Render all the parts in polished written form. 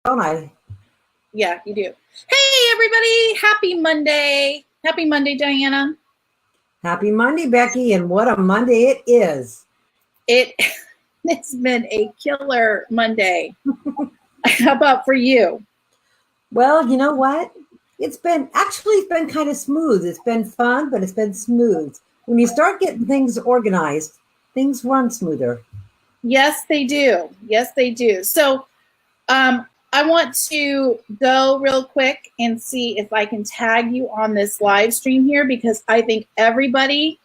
don't I? Yeah, you do. Hey, everybody. Happy Monday. Happy Monday, Diana. Happy Monday, Becky, and what a Monday it is. It's been a killer Monday. How about for you? Well, you know what? It's been kind of smooth. It's been fun, but it's been smooth. When you start getting things organized, things run smoother. Yes, they do. Yes, they do. So I want to go real quick and see if I can tag you on this live stream here, because I think everybody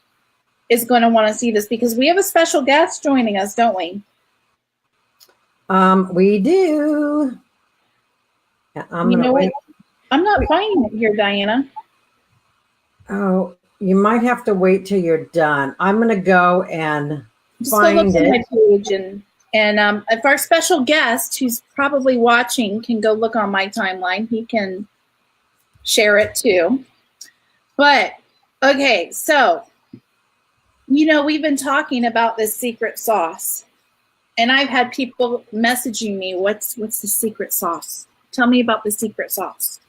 is going to want to see this, because we have a special guest joining us, don't we? We do. You know what? I'm not finding it here, Diana. Oh, you might have to wait till you're done. I'm going to go and find it. My page and if our special guest, who's probably watching, can go look on my timeline, he can share it too. But okay, so we've been talking about this secret sauce, and I've had people messaging me, what's the secret sauce? Tell me about the secret sauce.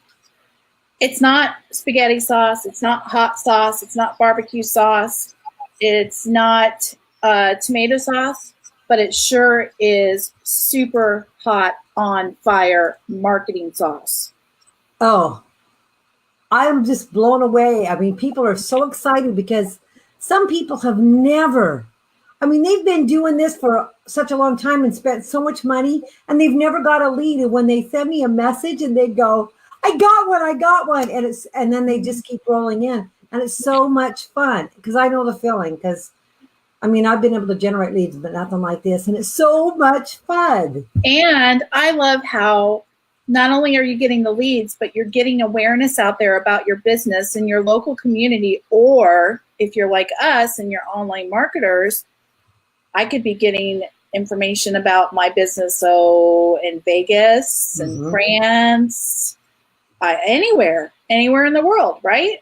It's not spaghetti sauce. It's not hot sauce. It's not barbecue sauce. It's not tomato sauce, but it sure is super hot on fire marketing sauce. Oh, I'm just blown away. I mean, people are so excited because some people have never, they've been doing this for such a long time and spent so much money, and they've never got a lead. And when they send me a message and they go, I got one. And then they just keep rolling in. And it's so much fun because I know the feeling, because I've been able to generate leads, but nothing like this. And it's so much fun. And I love how not only are you getting the leads, but you're getting awareness out there about your business in your local community. Or if you're like us and you're online marketers, I could be getting information about my business in Vegas and France, anywhere in the world, right?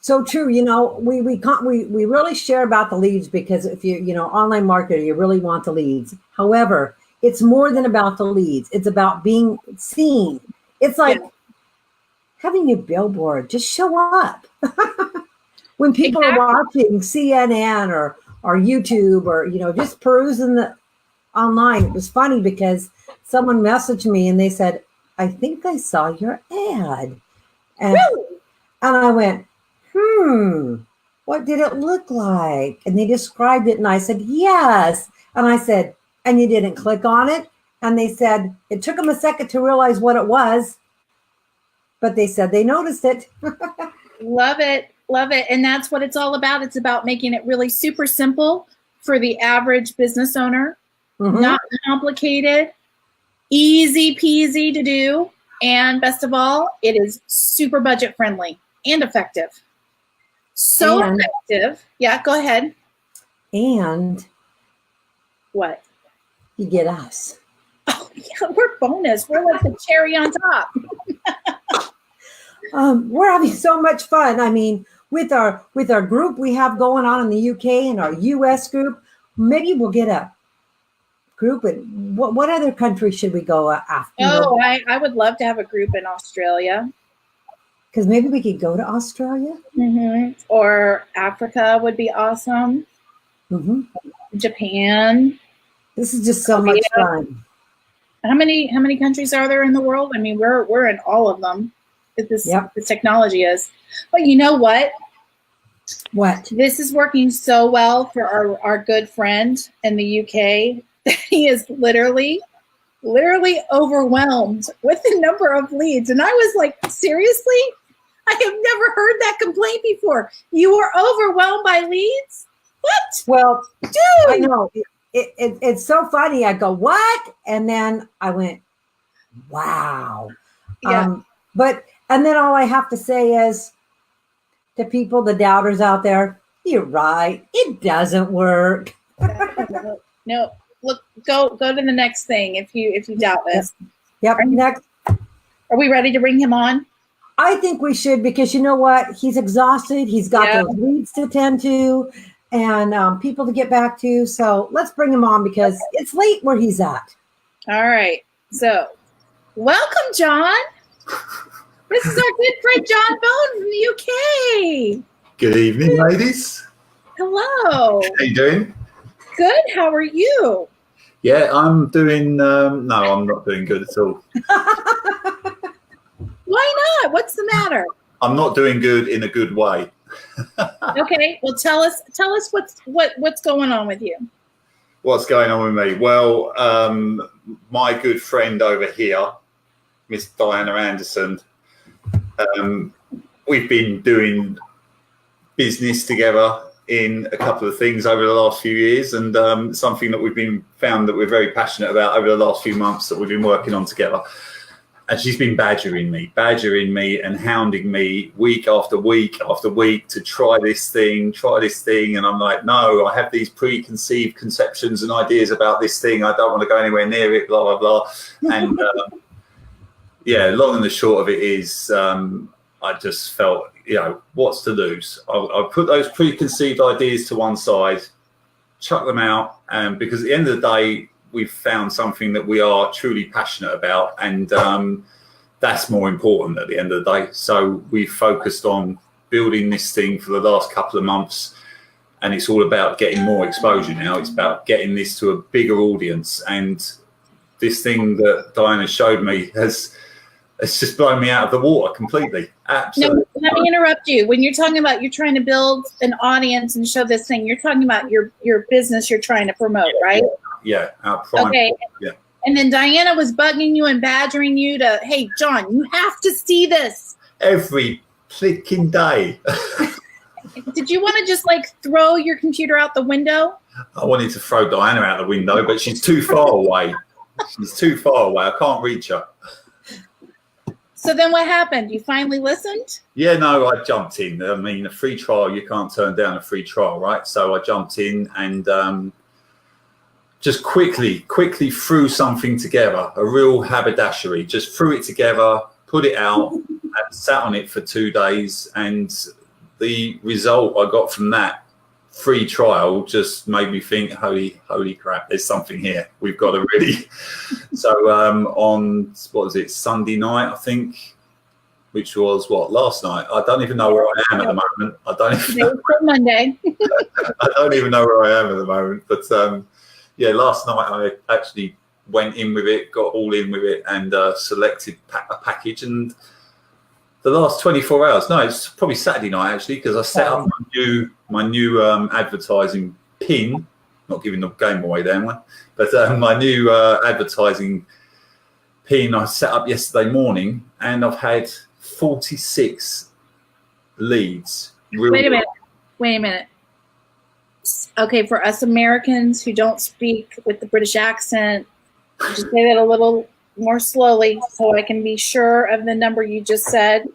So true. We really share about the leads because if online marketer, you really want the leads. However, it's more than about the leads. It's about being seen. It's like having your billboard. Just show up. When people are watching CNN or YouTube or, just perusing the online. It was funny because someone messaged me and they said, I think I saw your ad. And, really? And I went, what did it look like? And they described it and I said, yes. And I said, and you didn't click on it? And they said, it took them a second to realize what it was, but they said they noticed it. Love it. Love it. And that's what it's all about. It's about making it really super simple for the average business owner, not complicated, easy peasy to do. And best of all, it is super budget friendly and effective. So effective. Yeah, go ahead. And what? You get us. Oh, yeah, we're bonus. We're like the cherry on top. We're having so much fun. With our group we have going on in the UK and our US group, maybe we'll get a group. And what other country should we go after? Oh, I would love to have a group in Australia. Because maybe we could go to Australia. Or Africa would be awesome. Japan. This is just so much fun. How many countries are there in the world? We're in all of them. This technology is. But you know what? What? This is working so well for our good friend in the UK. He is literally overwhelmed with the number of leads. And I was like, seriously? I have never heard that complaint before. You were overwhelmed by leads? What? Well, dude, I know. It's so funny. I go, what? And then I went, wow. Yeah. And then all I have to say is to people, the doubters out there, you're right. It doesn't work. No. Look, go to the next thing if you doubt this. Yep. Next. Are we ready to bring him on? I think we should, because you know what? He's exhausted. He's got those leads to tend to and people to get back to. So let's bring him on because it's late where he's at. All right. So Welcome, John. This is our good friend John Bone from the UK. Good evening, ladies. Hello. How you doing? Good. How are you? Yeah, I'm doing. No, I'm not doing good at all. Why not? What's the matter? I'm not doing good in a good way. Okay. Well, tell us what's going on with you. What's going on with me? Well, my good friend over here, Miss Diana Anderson, we've been doing business together in a couple of things over the last few years, and something that we've found that we're very passionate about over the last few months that we've been working on together. And she's been badgering me and hounding me week after week after week to try this thing. And I'm like, no, I have these preconceived conceptions and ideas about this thing. I don't want to go anywhere near it, blah, blah, blah. And yeah, long and the short of it is I just felt, what's to lose? I'll put those preconceived ideas to one side, chuck them out, because at the end of the day, we've found something that we are truly passionate about, and that's more important at the end of the day. So we've focused on building this thing for the last couple of months, and it's all about getting more exposure now. It's about getting this to a bigger audience, and this thing that Diana showed me has just blown me out of the water completely. Absolutely. No, let me interrupt you. When you're talking about you're trying to build an audience and show this thing, you're talking about your business you're trying to promote, right? Yeah. Our prime. Okay. Yeah. And then Diana was bugging you and badgering you to, hey, John, you have to see this. Every flicking day. Did you want to just throw your computer out the window? I wanted to throw Diana out the window, but she's too far away. She's too far away. I can't reach her. So then what happened? You finally listened? Yeah, no, I jumped in. I mean, a free trial, you can't turn down a free trial, right? So I jumped in and just quickly threw something together, a real haberdashery, just threw it together, put it out, and sat on it for 2 days. And the result I got from that free trial just made me think, holy crap, there's something here. We've got to really. So on, what was it, Sunday night, I think, which was last night. I don't even know where I am at the moment. I don't even know. Monday. I don't even know where I am at the moment. But yeah, last night I actually went in with it, got all in with it, and selected a package. And the last 24 hours, no, it's probably Saturday night actually, because I set up my new advertising pin. Not giving the game away there, am I? But my new advertising pin I set up yesterday morning, and I've had 46 leads. Wait a minute. Okay, for us Americans who don't speak with the British accent, just say that a little more slowly so I can be sure of the number you just said.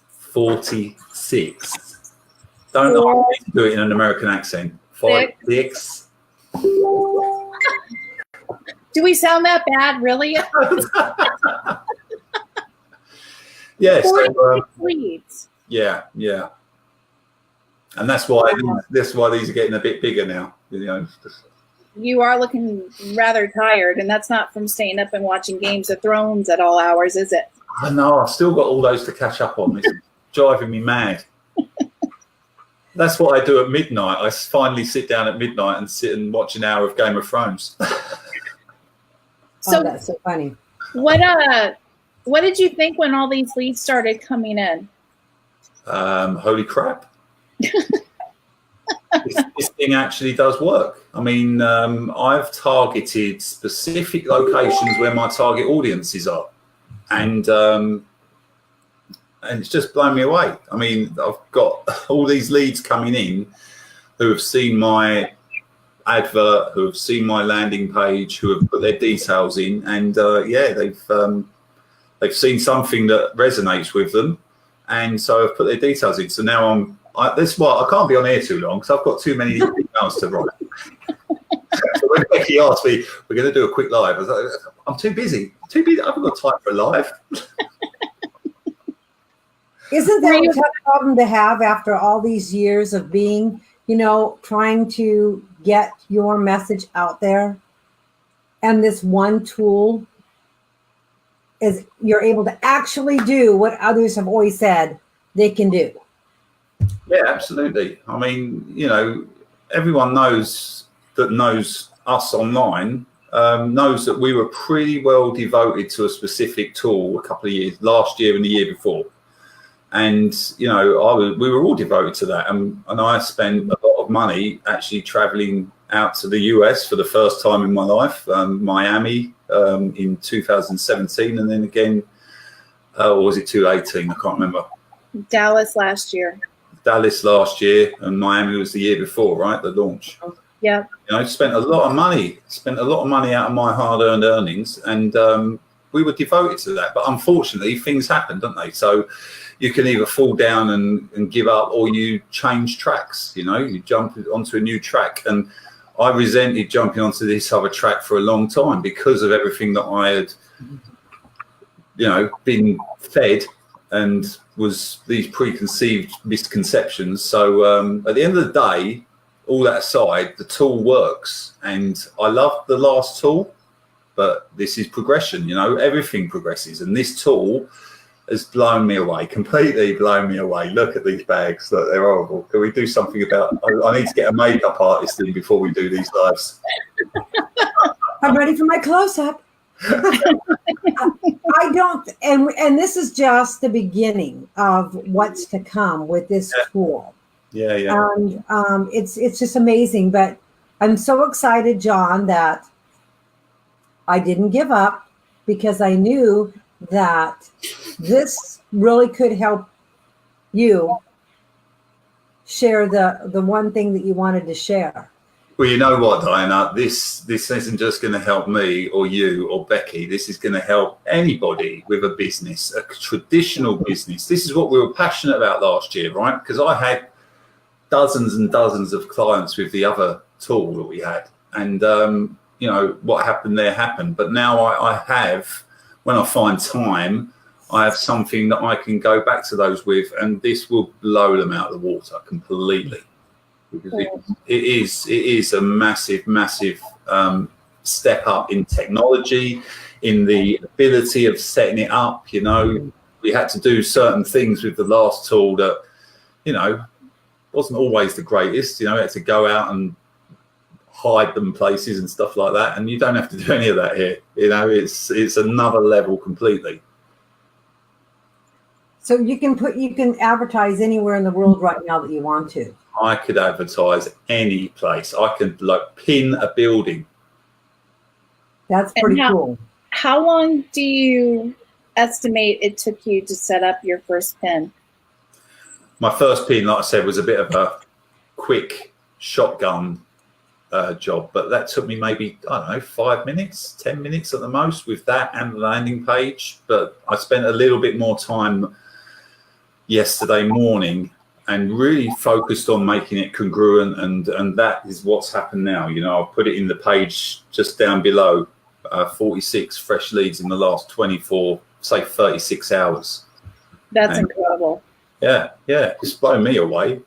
46. Don't know how to do it in an American accent. 46. Do we sound that bad, really? Yeah. 46 leads. Yeah. And that's why these are getting a bit bigger now. You are looking rather tired, and that's not from staying up and watching Games of Thrones at all hours, is it? I know. I've still got all those to catch up on. It's driving me mad. That's what I do at midnight. I finally sit down at midnight and sit and watch an hour of Game of Thrones. So that's so funny. What did you think when all these leads started coming in? Holy crap. This thing actually does work. I mean, I've targeted specific locations where my target audiences are, and it's just blown me away. I mean, I've got all these leads coming in who have seen my advert, who have seen my landing page, who have put their details in, and they've seen something that resonates with them, and so I've put their details in. So now this is why I can't be on air too long, because I've got too many emails to write. So when Becky asked me, we're going to do a quick live, I was like, I'm too busy. I haven't got time for a live. Isn't that a tough problem to have after all these years of being, trying to get your message out there? And this one tool is you're able to actually do what others have always said they can do. Yeah, absolutely. I mean, you know, everyone knows us online, knows that we were pretty well devoted to a specific tool a couple of years, last year and the year before. And, you know, we were all devoted to that. And I spent a lot of money actually traveling out to the US for the first time in my life, Miami in 2017. And then again, or was it 2018? I can't remember. Dallas last year. Dallas last year, and Miami was the year before, right? The launch. Yeah. You know, spent a lot of money out of my hard-earned earnings, and we were devoted to that. But unfortunately, things happen, don't they? So you can either fall down and give up, or you change tracks. You know, you jump onto a new track, and I resented jumping onto this other track for a long time because of everything that I had, you know, been fed, and was these preconceived misconceptions. So at the end of the day, all that aside, the tool works, and I love the last tool, but this is progression. You know, everything progresses, and this tool has blown me away, completely blown me away. Look at these bags. Look, they're horrible. Can we do something about, I need to get a makeup artist in before we do these lives. I'm ready for my close-up. I don't, and this is just the beginning of what's to come with this tool. Yeah, yeah. And it's just amazing. But I'm so excited, John, that I didn't give up, because I knew that this really could help you share the one thing that you wanted to share. Well, you know what, Diana, this isn't just going to help me or you or Becky. This is going to help anybody with a business, a traditional business. This is what we were passionate about last year, right? Because I had dozens and dozens of clients with the other tool that we had. And, you know, what happened there happened. But now I have, when I find time, I have something that I can go back to those with, and this will blow them out of the water completely. Because it is a massive step up in technology, in the ability of setting it up. You know, we had to do certain things with the last tool that, you know, wasn't always the greatest. You know, we had to go out and hide them places and stuff like that, and you don't have to do any of that here. You know, it's another level completely. So you can advertise anywhere in the world right now that you want to. I could advertise any place. I could pin a building. That's pretty cool. How long do you estimate it took you to set up your first pin? My first pin, like I said, was a bit of a quick shotgun job, but that took me maybe, I don't know, 5 minutes, 10 minutes at the most with that and the landing page. But I spent a little bit more time yesterday morning and really focused on making it congruent, and that is what's happened now. You know, I'll put it in the page just down below, 46 fresh leads in the last 36 hours. That's incredible. Yeah, it's blown me away.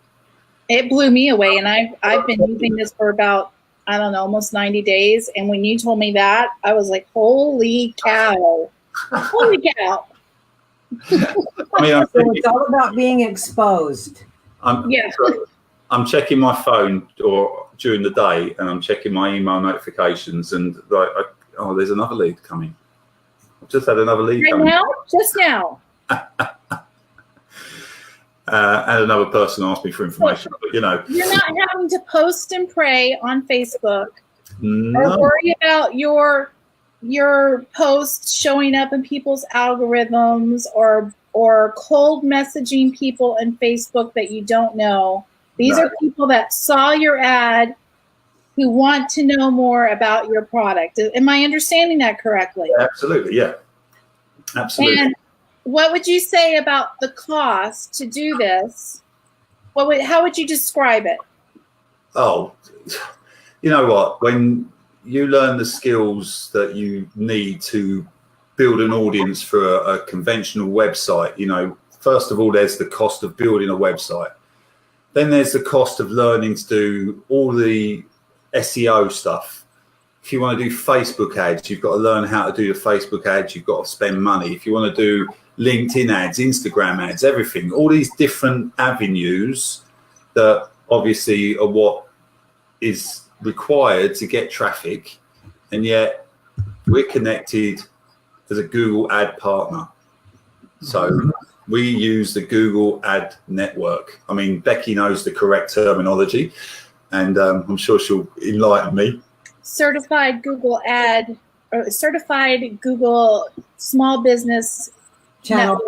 It blew me away, and I've been using this for about, I don't know, almost 90 days. And when you told me that, I was like, holy cow. Holy cow. I mean, so it's all about being exposed. I'm checking my phone or during the day, and I'm checking my email notifications, and there's another lead coming. I've just had another lead coming. Just now. And another person asked me for information, but you know, you're not having to post and pray on Facebook no. or worry about your posts showing up in people's algorithms or cold messaging people in Facebook that you don't know. These are people that saw your ad who want to know more about your product. Am I understanding that correctly? Absolutely, yeah. Absolutely. And what would you say about the cost to do this? How would you describe it? Oh, you know what? When you learn the skills that you need to build an audience for a conventional website, you know, first of all, there's the cost of building a website. Then there's the cost of learning to do all the SEO stuff, if you want to do Facebook ads, you've got to learn how to do the Facebook ads. You've got to spend money. If you want to do LinkedIn ads, Instagram ads, everything, all these different avenues that obviously are what is required to get traffic. And yet we're connected as a Google ad partner. So we use the Google ad network. I mean, Becky knows the correct terminology, and I'm sure she'll enlighten me. Certified Google ad, or certified Google small business Channel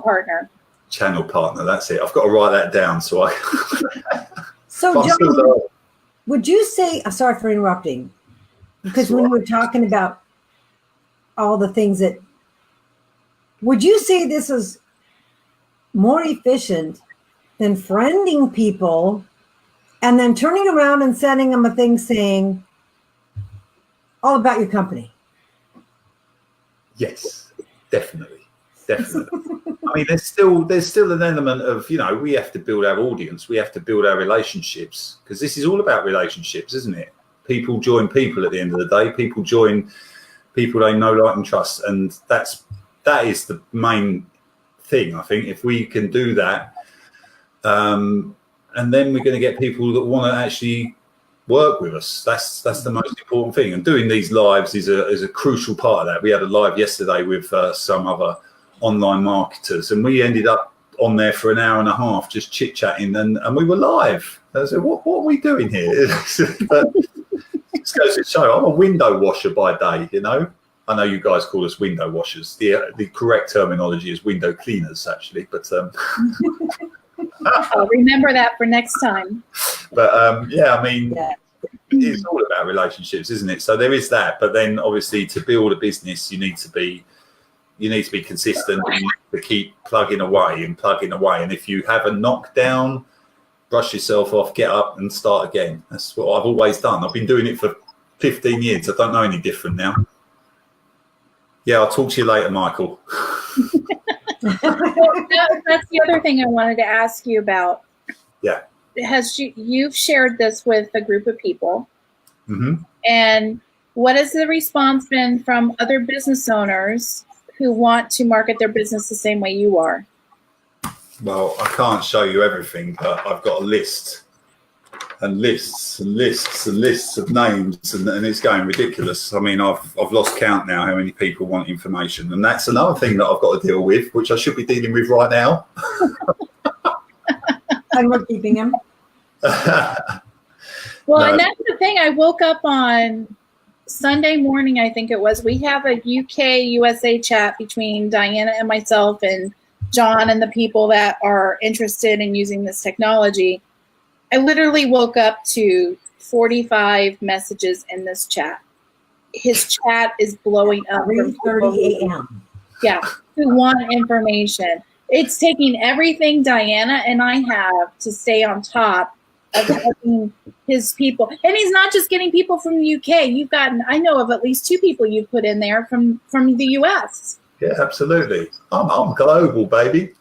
partner. Channel partner, that's it. I've got to write that down. So John, would you say, sorry for interrupting, because when we're talking about all the things that, would you say this is more efficient than friending people and then turning around and sending them a thing saying all about your company? Yes, definitely. I mean, there's still an element of, we have to build our audience, we have to build our relationships, because this is all about relationships, isn't it? People join people at the end of the day. People join people they know, like, and trust, and that is the main thing. I think if we can do that, and then we're going to get people that want to actually work with us. That's the most important thing. And doing these lives is a crucial part of that. We had a live yesterday with some other online marketers, and we ended up on there for an hour and a half just chit chatting, and we were live. I said, what are we doing here? But it goes to show I'm a window washer by day. I know you guys call us window washers. The correct terminology is window cleaners, actually. But I'll remember that for next time. But yeah, I mean, it's all about relationships, isn't it? So there is that. But then, obviously, to build a business, you need to be consistent. And you need to keep plugging away. And if you have a knockdown, brush yourself off, get up, and start again. That's what I've always done. I've been doing it for 15 years. I don't know any different now. Yeah, I'll talk to you later, Michael. That's the other thing I wanted to ask you about. Yeah. You've shared this with a group of people, and what has the response been from other business owners who want to market their business the same way you are? Well, I can't show you everything, but I've got a list and lists and lists and lists of names, and it's going ridiculous. I mean, I've lost count now how many people want information, and that's another thing that I've got to deal with, which I should be dealing with right now. And we're keeping him. Well, No. And that's the thing. I woke up on Sunday morning, I think it was. We have a UK-USA chat between Diana and myself and John and the people that are interested in using this technology. I literally woke up to 45 messages in this chat. His chat is blowing up. 3:30 a.m. Yeah, who want information. It's taking everything Diana and I have to stay on top of helping his people. And he's not just getting people from the UK. I know of at least 2 people you've put in there from the US. Yeah, absolutely. I'm global, baby.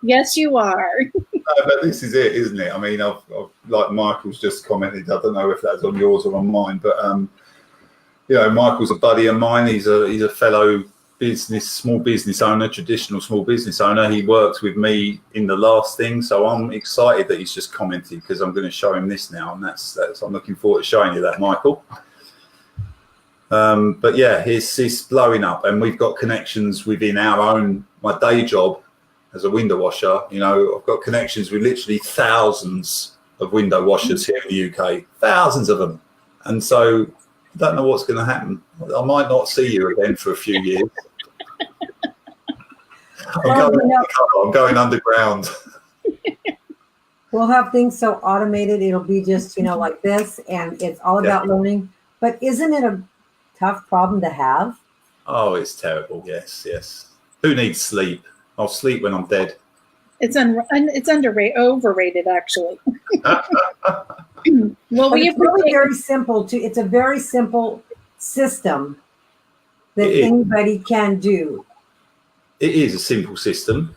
Yes, you are. But this is it, isn't it? I mean, I've like Michael's just commented. I don't know if that's on yours or on mine, but Michael's a buddy of mine. He's a fellow small business owner, traditional small business owner. He worked with me in the last thing, so I'm excited that he's just commented, because I'm going to show him this now, and that's I'm looking forward to showing you that, Michael. But yeah, it's blowing up, and we've got connections within my day job as a window washer. I've got connections with literally thousands of window washers here in the UK, thousands of them. And so I don't know what's going to happen. I might not see you again for a few years. I'm going underground. We'll have things so automated. It'll be just, like this, and it's all about learning. But isn't it a tough problem to have? Oh, it's terrible. Yes. Who needs sleep? I'll sleep when I'm dead. It's overrated, actually. Well, it's really very simple too. It's a very simple system that anybody can do. It is a simple system.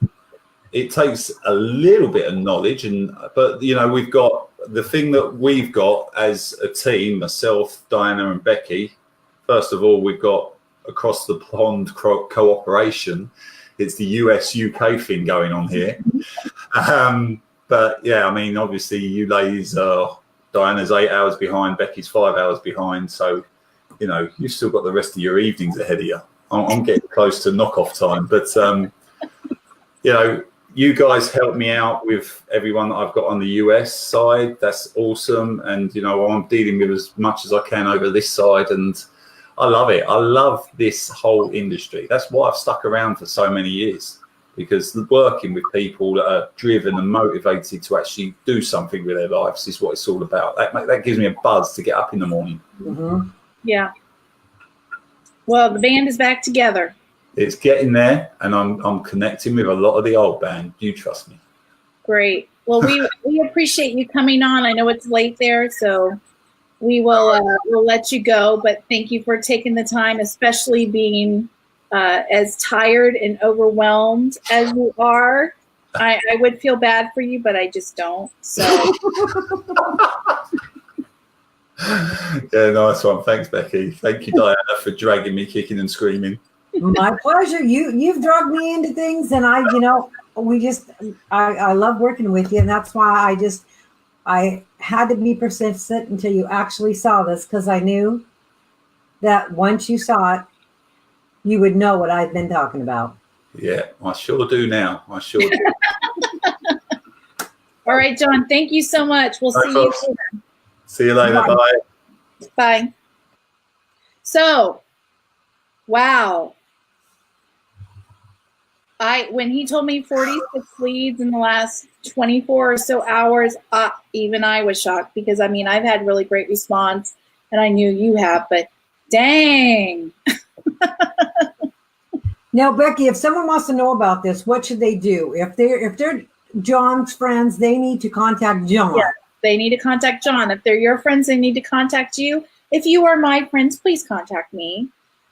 It takes a little bit of knowledge, but we've got the thing that we've got as a team, myself, Diana, and Becky, first of all, we've got across the pond cooperation. It's the US UK thing going on here. But yeah, I mean, obviously, you ladies are Diana's 8 hours behind, Becky's 5 hours behind. So, you know, you've still got the rest of your evenings ahead of you. I'm getting close to knockoff time, but you know, you guys help me out with everyone that I've got on the US side. That's awesome. And, you know, I'm dealing with as much as I can over this side. And I love it. I love this whole industry. That's why I've stuck around for so many years, because working with people that are driven and motivated to actually do something with their lives is what it's all about. That gives me a buzz to get up in the morning. Mm-hmm. Yeah. Well, the band is back together. It's getting there, and I'm connecting with a lot of the old band. You trust me. Great. Well, we appreciate you coming on. I know it's late there, so we will we'll let you go. But thank you for taking the time, especially being as tired and overwhelmed as you are. I would feel bad for you, but I just don't. So. Yeah, nice one. Thanks, Becky. Thank you, Diana, for dragging me kicking and screaming. My pleasure. You've dragged me into things, and I love working with you, and that's why I had to be persistent until you actually saw this, because I knew that once you saw it, you would know what I've been talking about. Yeah, I sure do now. I sure do. All right, John. Thank you so much. We'll see you later. See you later. Bye. Bye. So, wow. When he told me 46 leads in the last 24 or so hours, even I was shocked, because I mean, I've had really great response, and I knew you have, but dang. Now, Becky, if someone wants to know about this, what should they do? If they're John's friends, they need to contact John. Yeah, they need to contact John. If they're your friends, they need to contact you. If you are my friends, please contact me.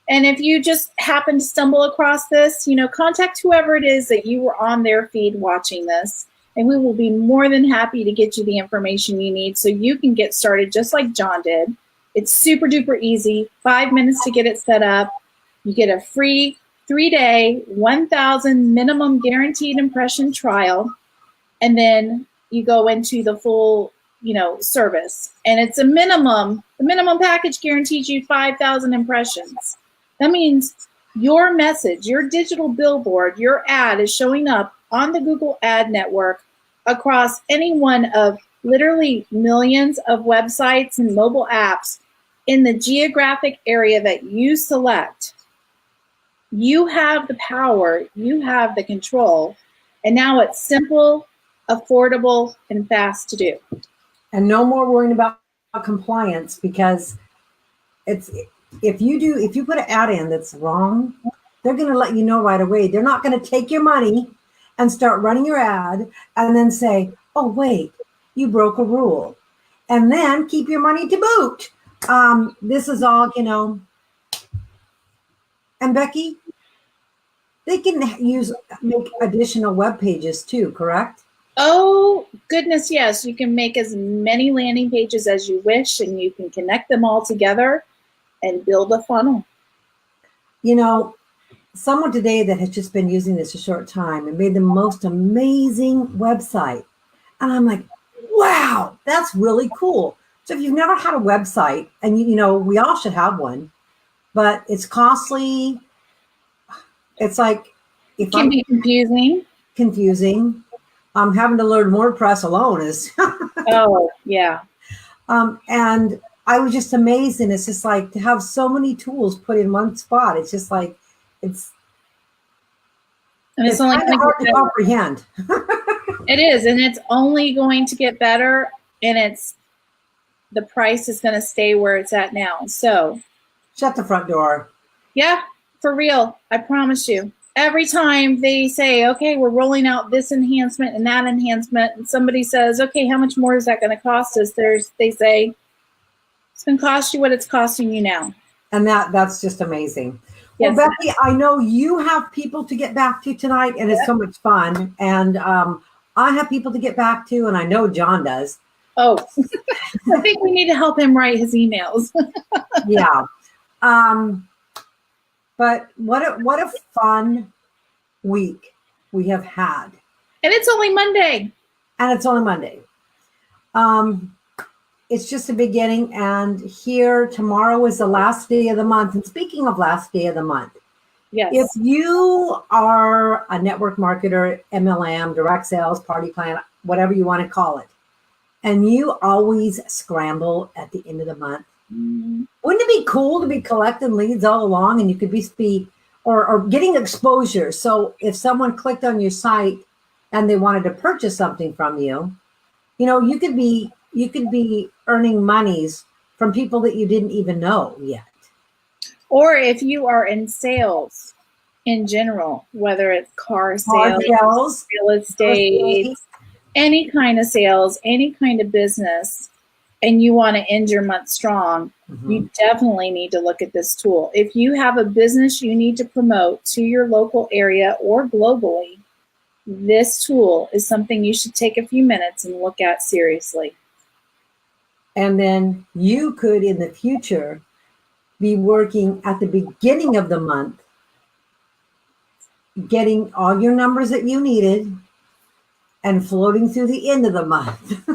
And if you just happen to stumble across this, contact whoever it is that you were on their feed watching this, and we will be more than happy to get you the information you need so you can get started just like John did. It's super duper easy, 5 minutes to get it set up. You get a free 3-day, 1,000 minimum guaranteed impression trial, and then you go into the full, service. And it's a minimum. The minimum package guarantees you 5,000 impressions. That means your message, your digital billboard, your ad is showing up on the Google Ad Network across any one of literally millions of websites and mobile apps in the geographic area that you select. You have the power, you have the control, and now it's simple, affordable, and fast to do. And no more worrying about compliance, because if you put an ad in that's wrong, they're going to let you know right away. They're not going to take your money and start running your ad and then say, oh, wait, you broke a rule, and then keep your money to boot. This is all, and Becky, they can make additional web pages too, correct? Oh, goodness, yes. You can make as many landing pages as you wish, and you can connect them all together and build a funnel. Someone today that has just been using this a short time and made the most amazing website. And I'm like, wow, that's really cool. So if you've never had a website, and we all should have one, but it's costly. It's like, It can be confusing. Having to learn WordPress alone is. Oh, yeah. And I was just amazed, and it's just like to have so many tools put in one spot. It's just like it's only kind of hard to comprehend. It is, and it's only going to get better, and the price is going to stay where it's at now. So shut the front door. Yeah, for real. I promise you. Every time they say, okay, we're rolling out this enhancement and that enhancement, and somebody says, okay, how much more is that going to cost us? They say, it's going to cost you what it's costing you now. And that's just amazing. Yes. Well, Becky, I know you have people to get back to tonight, and it's so much fun. And I have people to get back to, and I know John does. Oh, I think we need to help him write his emails. Yeah. But what a fun week we have had. And it's only Monday. And it's only Monday. It's just a beginning. And here, tomorrow is the last day of the month. And speaking of last day of the month, Yes. if you are a network marketer, MLM, direct sales, party plan, whatever you want to call it, and you always scramble at the end of the month, wouldn't it be cool to be collecting leads all along, and you could be or getting exposure? So if someone clicked on your site and they wanted to purchase something from you, you could be earning monies from people that you didn't even know yet. Or if you are in sales in general, whether it's car sales, real estate, any kind of sales, any kind of business, and you want to end your month strong, you definitely need to look at this tool. If you have a business you need to promote to your local area or globally, this tool is something you should take a few minutes and look at seriously. And then you could, in the future, be working at the beginning of the month, getting all your numbers that you needed and floating through the end of the month.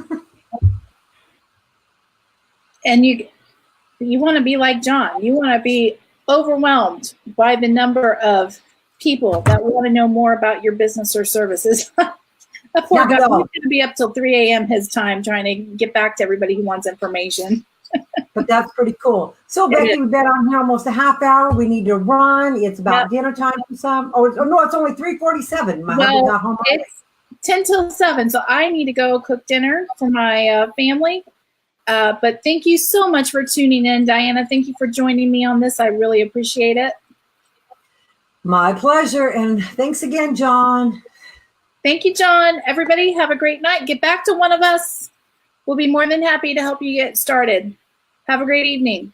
And you want to be like John. You want to be overwhelmed by the number of people that want to know more about your business or services. That poor guy, he's going to be up till 3 a.m. his time trying to get back to everybody who wants information. But that's pretty cool. So Becky, we've been on here almost a half hour. We need to run. It's about dinner time for some. Oh no, it's only 3:47. My husband got home. It's 10 till 7, so I need to go cook dinner for my family. But thank you so much for tuning in, Diana. Thank you for joining me on this. I really appreciate it. My pleasure. And thanks again, John. Thank you, John. Everybody have a great night. Get back to one of us. We'll be more than happy to help you get started. Have a great evening.